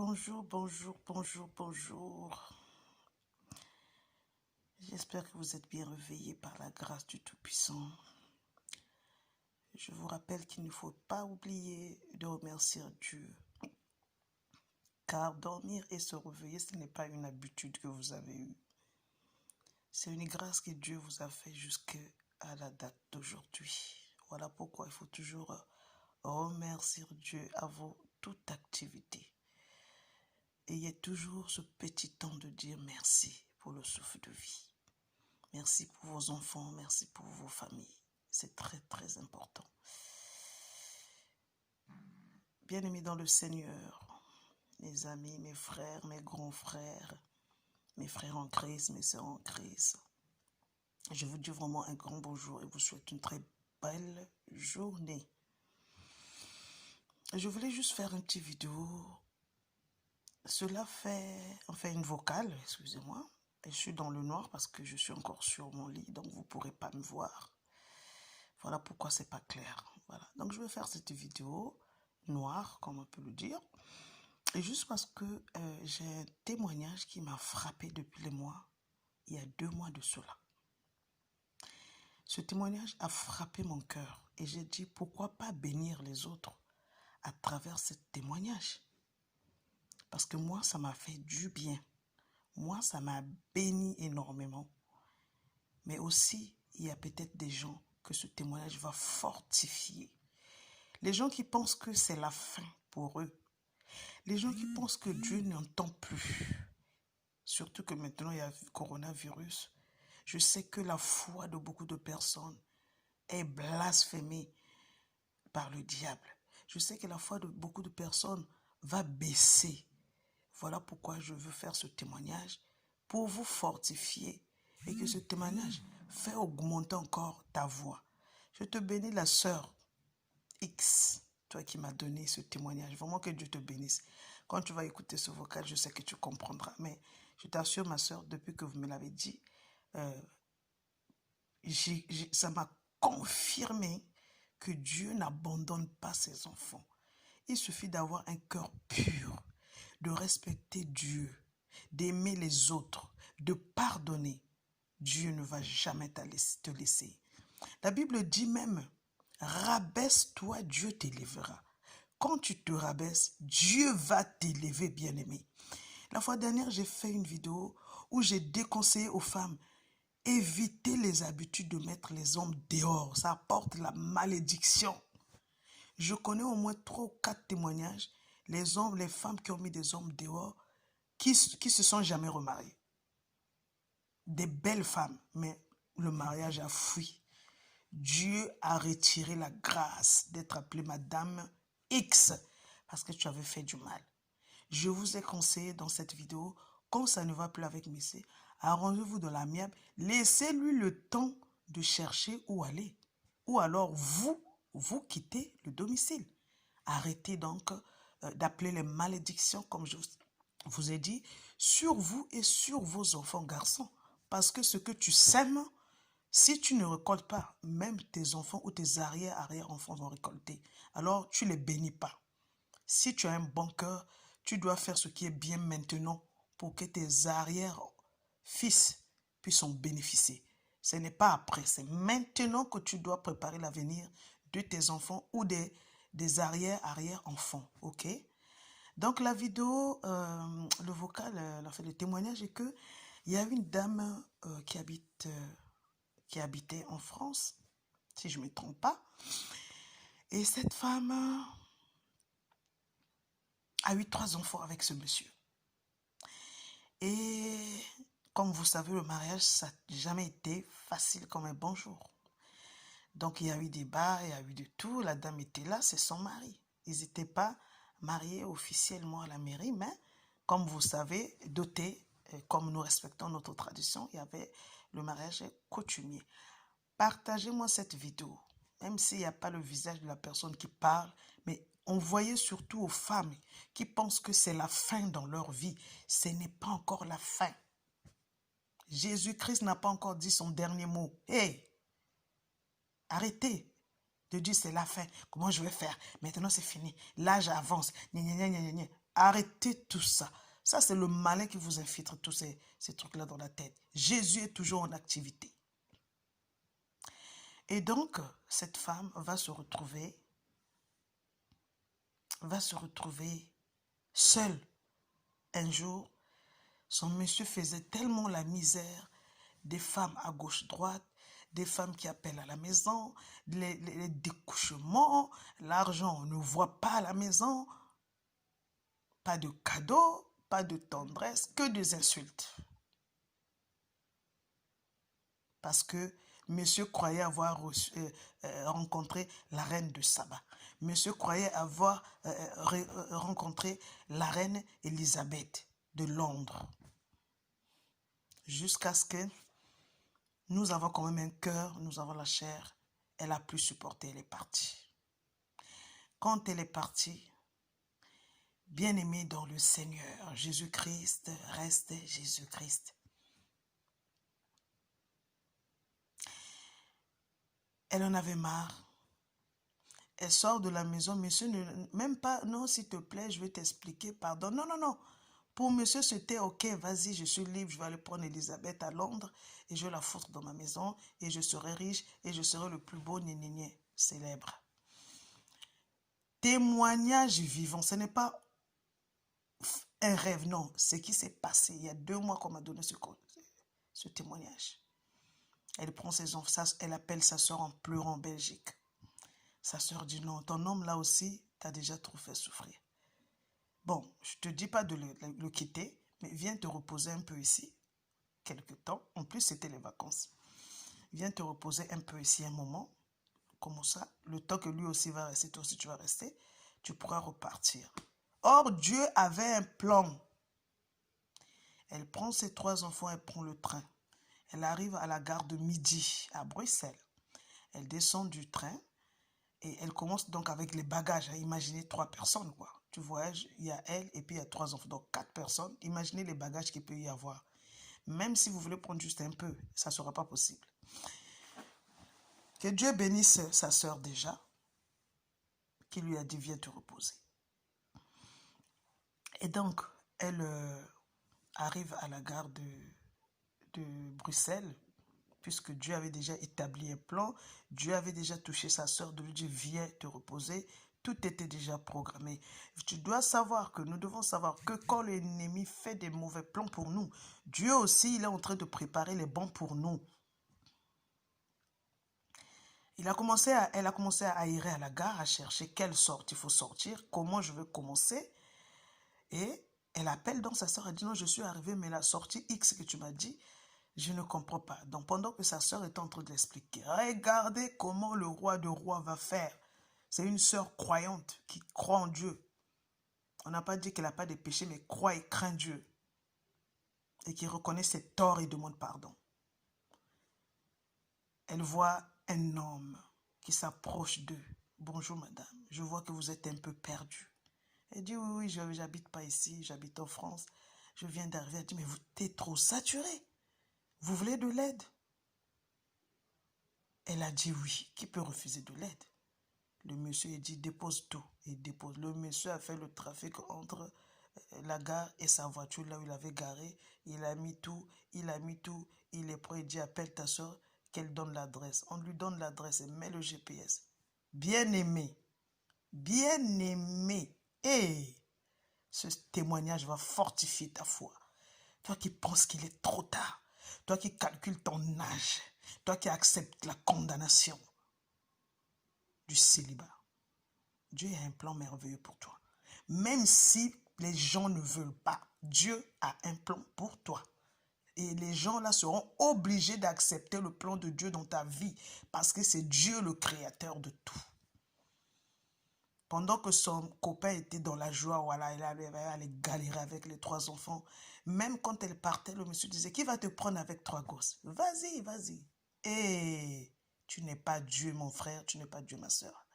Bonjour, bonjour, bonjour, bonjour. J'espère que vous êtes bien réveillés par la grâce du Tout-Puissant. Je vous rappelle qu'il ne faut pas oublier de remercier Dieu. Car dormir et se réveiller, ce n'est pas une habitude que vous avez eue. C'est une grâce que Dieu vous a fait jusqu'à la date d'aujourd'hui. Voilà pourquoi il faut toujours remercier Dieu avant toute activité. Ayez toujours ce petit temps de dire merci pour le souffle de vie. Merci pour vos enfants, merci pour vos familles. C'est très, très important. Bien-aimés dans le Seigneur, mes amis, mes frères, mes grands frères, mes frères en Christ, mes sœurs en Christ, je vous dis vraiment un grand bonjour et vous souhaite une très belle journée. Je voulais juste faire une petite vidéo. Cela fait, enfin une vocale, excusez-moi. Je suis dans le noir parce que je suis encore sur mon lit, donc vous ne pourrez pas me voir. Voilà pourquoi c'est pas clair. Voilà. Donc je vais faire cette vidéo noire, comme on peut le dire. Et juste parce que j'ai un témoignage qui m'a frappé depuis les mois, il y a 2 mois de cela. Ce témoignage a frappé mon cœur et j'ai dit pourquoi pas bénir les autres à travers ce témoignage. Parce que moi, ça m'a fait du bien. Moi, ça m'a béni énormément. Mais aussi, il y a peut-être des gens que ce témoignage va fortifier. Les gens qui pensent que c'est la fin pour eux. Les gens qui pensent que Dieu n'entend plus. Surtout que maintenant, il y a le coronavirus. Je sais que la foi de beaucoup de personnes est blasphémée par le diable. Je sais que la foi de beaucoup de personnes va baisser. Voilà pourquoi je veux faire ce témoignage pour vous fortifier et que ce témoignage fait augmenter encore ta voix. Je te bénis la sœur X, toi qui m'as donné ce témoignage. Vraiment que Dieu te bénisse. Quand tu vas écouter ce vocal, je sais que tu comprendras. Mais je t'assure, ma sœur, depuis que vous me l'avez dit, ça m'a confirmé que Dieu n'abandonne pas ses enfants. Il suffit d'avoir un cœur pur, de respecter Dieu, d'aimer les autres, de pardonner. Dieu ne va jamais te laisser. La Bible dit même, rabaisse-toi, Dieu t'élèvera. Quand tu te rabaisses, Dieu va t'élever, bien-aimé. La fois dernière, j'ai fait une vidéo où j'ai déconseillé aux femmes, évitez les habitudes de mettre les hommes dehors. Ça apporte la malédiction. Je connais au moins 3 ou 4 témoignages, les hommes, les femmes qui ont mis des hommes dehors, qui se sont jamais remariés. Des belles femmes, mais le mariage a fui. Dieu a retiré la grâce d'être appelée Madame X parce que tu avais fait du mal. Je vous ai conseillé dans cette vidéo, quand ça ne va plus avec Missy, arrangez-vous de l'amiable, laissez-lui le temps de chercher où aller. Ou alors vous quittez le domicile. Arrêtez donc d'appeler les malédictions, comme je vous ai dit, sur vous et sur vos enfants garçons. Parce que ce que tu sèmes, si tu ne récoltes pas, même tes enfants ou tes arrière-enfants vont récolter. Alors, tu ne les bénis pas. Si tu as un bon cœur, tu dois faire ce qui est bien maintenant pour que tes arrière-fils puissent en bénéficier. Ce n'est pas après, c'est maintenant que tu dois préparer l'avenir de tes enfants ou des arrière-enfants. Ok? Donc, la vidéo, le vocal, le témoignage est que il y a une dame qui habitait en France, si je ne me trompe pas. Et cette femme a eu 3 enfants avec ce monsieur. Et comme vous savez, le mariage, ça n'a jamais été facile comme un bonjour. Donc, il y a eu des bas, il y a eu de tout. La dame était là, c'est son mari. Ils n'étaient pas mariés officiellement à la mairie, mais comme vous savez, dotés, comme nous respectons notre tradition, il y avait le mariage coutumier. Partagez-moi cette vidéo, même s'il n'y a pas le visage de la personne qui parle, mais envoyez surtout aux femmes qui pensent que c'est la fin dans leur vie. Ce n'est pas encore la fin. Jésus-Christ n'a pas encore dit son dernier mot. Hey, arrêtez de dire c'est la fin. Comment je vais faire? Maintenant c'est fini. L'âge avance. Gna, gna, gna, gna, gna. Arrêtez tout ça. Ça, c'est le malin qui vous infiltre tous ces trucs-là dans la tête. Jésus est toujours en activité. Et donc, cette femme va se retrouver seule. Un jour, son monsieur faisait tellement la misère, des femmes à gauche-droite, des femmes qui appellent à la maison, les découchements, l'argent, on ne voit pas à la maison, pas de cadeaux, pas de tendresse, que des insultes. Parce que monsieur croyait avoir rencontré la reine de Saba. Monsieur croyait avoir rencontré la reine Élisabeth de Londres. Jusqu'à ce que nous avons quand même un cœur, nous avons la chair. Elle a pu supporter, elle est partie. Quand elle est partie, bien-aimée dans le Seigneur, Jésus-Christ reste Jésus-Christ. Elle en avait marre. Elle sort de la maison, monsieur, même pas, non, s'il te plaît, je vais t'expliquer, pardon. Non, non, non. Pour monsieur, c'était ok, vas-y, je suis libre, je vais aller prendre Élisabeth à Londres et je vais la foutre dans ma maison et je serai riche et je serai le plus beau nénéné célèbre. Témoignage vivant, ce n'est pas un rêve, non. Ce qui s'est passé, il y a 2 mois qu'on m'a donné ce témoignage. Elle prend ses enfants, elle appelle sa soeur en pleurant en Belgique. Sa soeur dit non, ton homme là aussi, t'as déjà trop fait souffrir. Bon, je ne te dis pas de le quitter, mais viens te reposer un peu ici, quelque temps. En plus, c'était les vacances. Viens te reposer un peu ici un moment, comme ça. Le temps que lui aussi va rester, toi aussi tu vas rester, tu pourras repartir. Or, Dieu avait un plan. Elle prend ses 3 enfants, elle prend le train. Elle arrive à la gare de Midi, à Bruxelles. Elle descend du train et elle commence donc avec les bagages. Imaginez 3 personnes, quoi. Tu voyages, il y a elle et puis il y a 3 enfants, donc 4 personnes. Imaginez les bagages qu'il peut y avoir. Même si vous voulez prendre juste un peu, ça ne sera pas possible. Que Dieu bénisse sa sœur déjà, qui lui a dit viens te reposer. Et donc, elle arrive à la gare de Bruxelles, puisque Dieu avait déjà établi un plan, Dieu avait déjà touché sa sœur de lui dire viens te reposer. Tout était déjà programmé. Tu dois savoir que nous devons savoir que quand l'ennemi fait des mauvais plans pour nous, Dieu aussi, il est en train de préparer les bons pour nous. Elle a commencé à aérer à la gare, à chercher quelle sorte il faut sortir, comment je vais commencer. Et elle appelle donc sa soeur, elle dit non, je suis arrivée, mais la sortie X que tu m'as dit, je ne comprends pas. Donc pendant que sa soeur est en train de l'expliquer, regardez comment le roi de rois va faire. C'est une sœur croyante qui croit en Dieu. On n'a pas dit qu'elle n'a pas de péché, mais croit et craint Dieu. Et qui reconnaît ses torts et demande pardon. Elle voit un homme qui s'approche d'eux. Bonjour madame, je vois que vous êtes un peu perdue. Elle dit oui, j'habite pas ici, j'habite en France. Je viens d'arriver. Elle dit mais vous êtes trop saturé. Vous voulez de l'aide? Elle a dit oui. Qui peut refuser de l'aide? Le monsieur a dit dépose tout. Il dépose. Le monsieur a fait le trafic entre la gare et sa voiture là où il avait garé. Il a mis tout. Il est prêt. Il dit appelle ta soeur qu'elle donne l'adresse. On lui donne l'adresse et met le GPS. Bien aimé. Bien aimé. Et ce témoignage va fortifier ta foi. Toi qui penses qu'il est trop tard. Toi qui calcules ton âge. Toi qui acceptes la condamnation du célibat. Dieu a un plan merveilleux pour toi. Même si les gens ne veulent pas, Dieu a un plan pour toi. Et les gens là seront obligés d'accepter le plan de Dieu dans ta vie. Parce que c'est Dieu le créateur de tout. Pendant que son copain était dans la joie, voilà, elle allait galérer avec les 3 enfants. Même quand elle partait, le monsieur disait, qui va te prendre avec 3 gosses? Vas-y, vas-y. Et tu n'es pas Dieu, mon frère, tu n'es pas Dieu, ma soeur.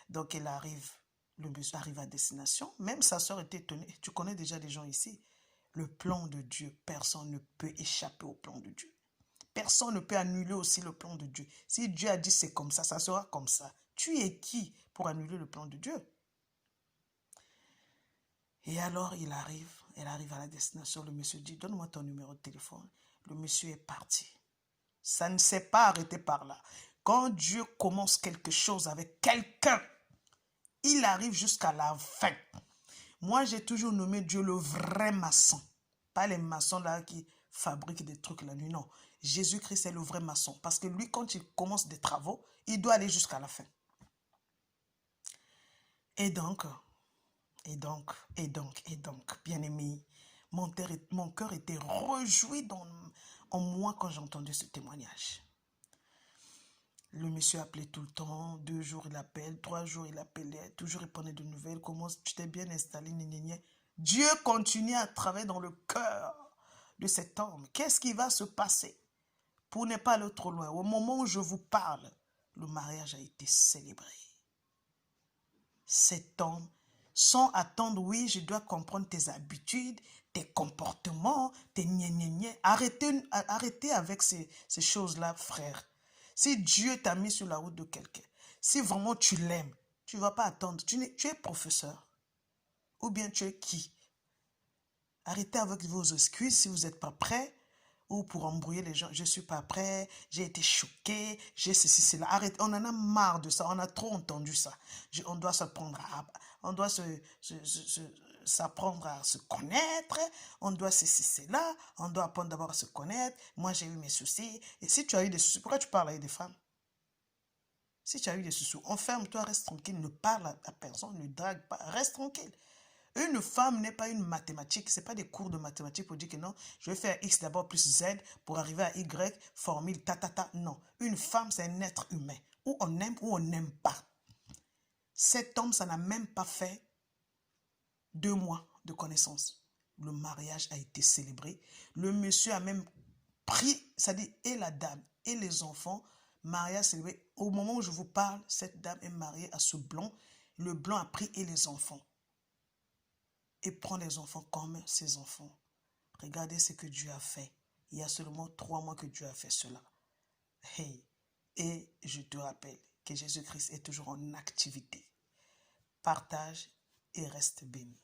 Donc, le monsieur arrive à destination. Même sa soeur était étonnée. Tu connais déjà des gens ici. Le plan de Dieu, personne ne peut échapper au plan de Dieu. Personne ne peut annuler aussi le plan de Dieu. Si Dieu a dit c'est comme ça sera comme ça. Tu es qui pour annuler le plan de Dieu? Et alors, elle arrive à la destination. Le monsieur dit, donne-moi ton numéro de téléphone. Le monsieur est parti. Ça ne s'est pas arrêté par là. Quand Dieu commence quelque chose avec quelqu'un, il arrive jusqu'à la fin. Moi, j'ai toujours nommé Dieu le vrai maçon. Pas les maçons là qui fabriquent des trucs la nuit. Non, Jésus-Christ est le vrai maçon. Parce que lui, quand il commence des travaux, il doit aller jusqu'à la fin. Et donc, bien-aimé, mon cœur était réjoui en moi quand j'ai entendu ce témoignage. Le monsieur appelait tout le temps, 2 jours il appelle, 3 jours il appelait, toujours il prenait de nouvelles, comment tu t'es bien installé, Dieu continue à travailler dans le cœur de cet homme. Qu'est-ce qui va se passer? Pour ne pas aller trop loin, au moment où je vous parle, le mariage a été célébré. Cet homme, sans attendre, oui, je dois comprendre tes habitudes, tes comportements, tes gné. Arrêtez avec ces choses-là, frère. Si Dieu t'a mis sur la route de quelqu'un, si vraiment tu l'aimes, tu ne vas pas attendre. Tu es professeur. Ou bien tu es qui? Arrêtez avec vos excuses si vous n'êtes pas prêt. Ou pour embrouiller les gens, je ne suis pas prêt, j'ai été choqué, j'ai ceci, cela. Arrête, on en a marre de ça, on a trop entendu ça. On doit s'apprendre à se connaître, on doit ceci, cela, on doit apprendre d'abord à se connaître. Moi, j'ai eu mes soucis. Et si tu as eu des soucis, pourquoi tu parles avec des femmes? Si tu as eu des soucis, enferme-toi, reste tranquille, ne parle à personne, ne drague pas, reste tranquille. Une femme n'est pas une mathématique, ce n'est pas des cours de mathématiques pour dire que non, je vais faire X d'abord plus Z pour arriver à Y, formule, Non, une femme, c'est un être humain. Ou on aime ou on n'aime pas. Cet homme, ça n'a même pas fait 2 mois de connaissance. Le mariage a été célébré. Le monsieur a même pris, c'est-à-dire et la dame et les enfants, mariage célébré. Au moment où je vous parle, cette dame est mariée à ce blanc. Le blanc a pris et les enfants. Et prend les enfants comme ses enfants. Regardez ce que Dieu a fait. Il y a seulement 3 mois que Dieu a fait cela. Hey. Et je te rappelle que Jésus-Christ est toujours en activité. Partage et reste béni.